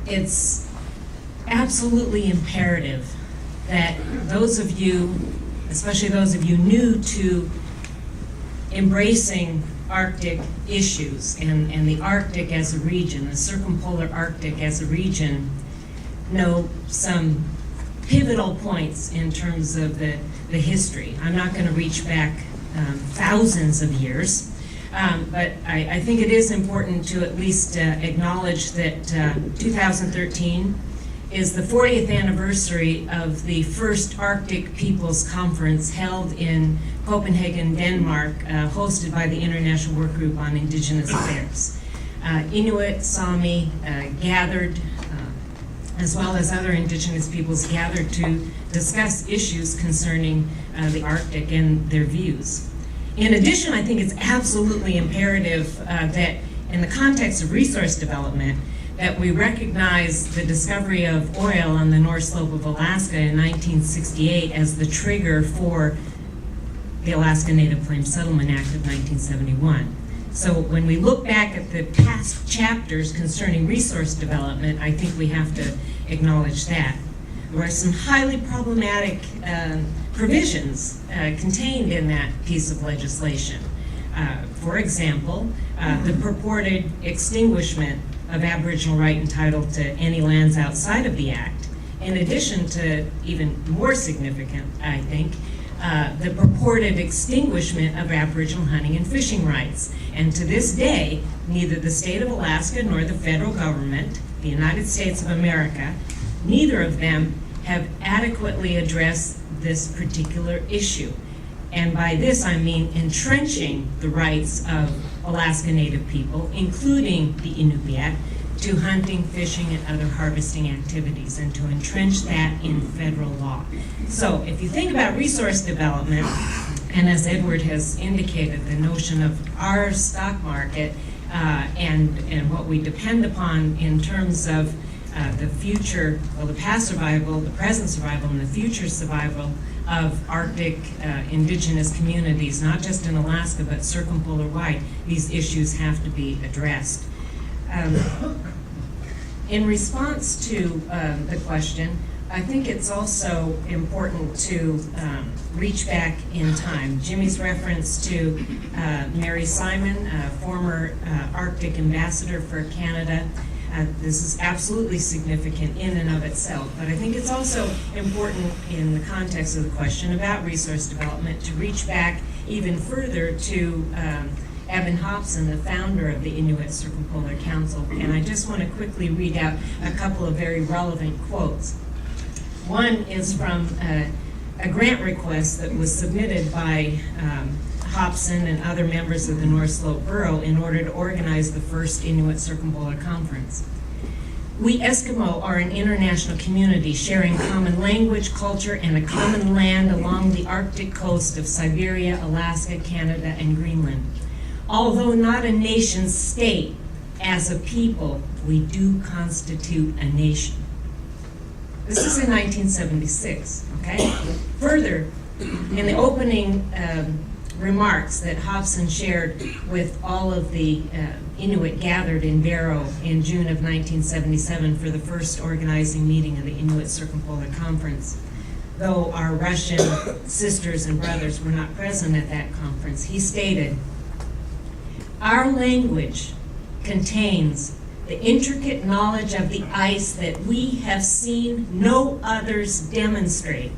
it's absolutely imperative that those of you, especially those of you new to embracing Arctic issues and the Arctic as a region, the circumpolar Arctic as a region, know some pivotal points in terms of the history. I'm not going to reach back thousands of years, but I think it is important to at least acknowledge that 2013 is the 40th anniversary of the first Arctic Peoples Conference held in Copenhagen, Denmark, hosted by the International Work Group on Indigenous Affairs. Inuit, Sami gathered, as well as other indigenous peoples gathered to discuss issues concerning the Arctic and their views. In addition, I think it's absolutely imperative that in the context of resource development, that we recognize the discovery of oil on the North Slope of Alaska in 1968 as the trigger for the Alaska Native Claims Settlement Act of 1971. So when we look back at the past chapters concerning resource development, I think we have to acknowledge that. There are some highly problematic provisions contained in that piece of legislation. For example, the purported extinguishment of Aboriginal right and title to any lands outside of the Act, in addition to, even more significant, I think, the purported extinguishment of Aboriginal hunting and fishing rights. And to this day, neither the state of Alaska nor the federal government, the United States of America, neither of them have adequately addressed this particular issue. And by this I mean entrenching the rights of Alaska Native people, including the Inuit, to hunting, fishing, and other harvesting activities, and to entrench that in federal law. So if you think about resource development, and as Edward has indicated, the notion of our stock market and what we depend upon in terms of the future, well, the past survival, the present survival, and the future survival of Arctic indigenous communities, not just in Alaska, but circumpolar wide, these issues have to be addressed. In response to the question, I think it's also important to reach back in time. Jimmy's reference to Mary Simon, former Arctic ambassador for Canada, this is absolutely significant in and of itself, but I think it's also important in the context of the question about resource development to reach back even further to Evan Hobson, the founder of the Inuit Circumpolar Council, and I just want to quickly read out a couple of very relevant quotes. One is from a grant request that was submitted by Hobson and other members of the North Slope Borough in order to organize the first Inuit Circumpolar Conference. We Eskimo are an international community sharing common language, culture, and a common land along the Arctic coast of Siberia, Alaska, Canada, and Greenland. Although not a nation state, as a people, we do constitute a nation. This is in 1976, okay? Further, in the opening remarks that Hobson shared with all of the Inuit gathered in Barrow in June of 1977 for the first organizing meeting of the Inuit Circumpolar Conference, though our Russian sisters and brothers were not present at that conference, he stated, "Our language contains the intricate knowledge of the ice that we have seen no others demonstrate.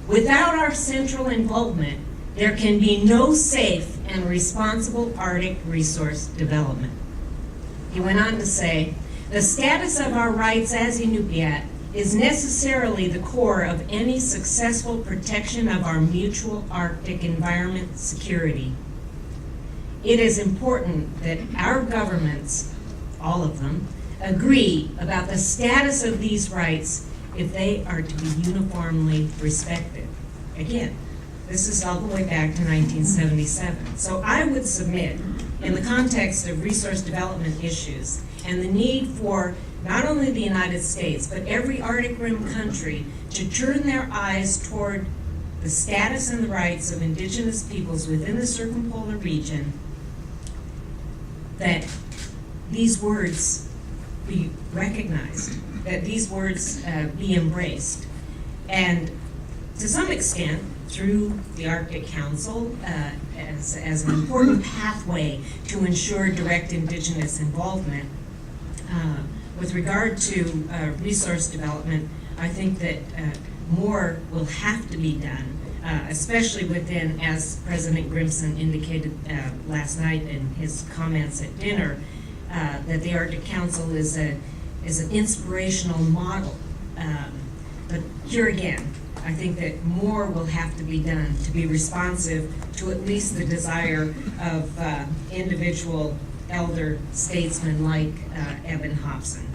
Without our central involvement, there can be no safe and responsible Arctic resource development." He went on to say, "The status of our rights as Inupiat is necessarily the core of any successful protection of our mutual Arctic environment security. It is important that our governments, all of them, agree about the status of these rights if they are to be uniformly respected." Again, this is all the way back to 1977. So I would submit, in the context of resource development issues and the need for not only the United States, but every Arctic Rim country to turn their eyes toward the status and the rights of indigenous peoples within the circumpolar region, that these words be recognized, that these words be embraced. And to some extent, through the Arctic Council, as an important pathway to ensure direct Indigenous involvement. With regard to resource development, I think that more will have to be done, especially within, as President Grimson indicated last night in his comments at dinner, that the Arctic Council is an inspirational model. But here again, I think that more will have to be done to be responsive to at least the desire of individual elder statesmen like Eben Hobson.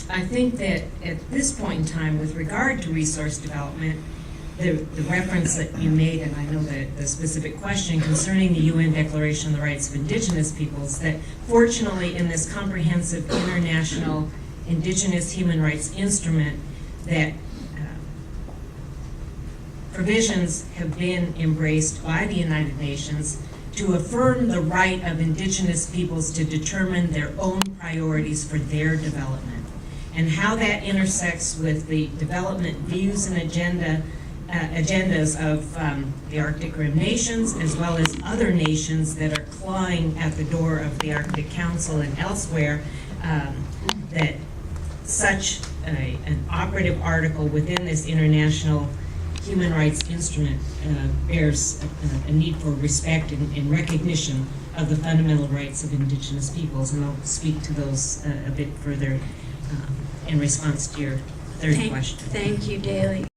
I think that at this point in time, with regard to resource development, the reference that you made, and I know that the specific question concerning the UN Declaration of the Rights of Indigenous Peoples, that fortunately in this comprehensive international Indigenous human rights instrument, that provisions have been embraced by the United Nations to affirm the right of Indigenous peoples to determine their own priorities for their development, and how that intersects with the development views and agendas of the Arctic Rim nations, as well as other nations that are clawing at the door of the Arctic Council and elsewhere, that such an operative article within this international human rights instrument bears a need for respect and recognition of the fundamental rights of Indigenous peoples, and I'll speak to those a bit further in response to your third question. Thank you, Dalee.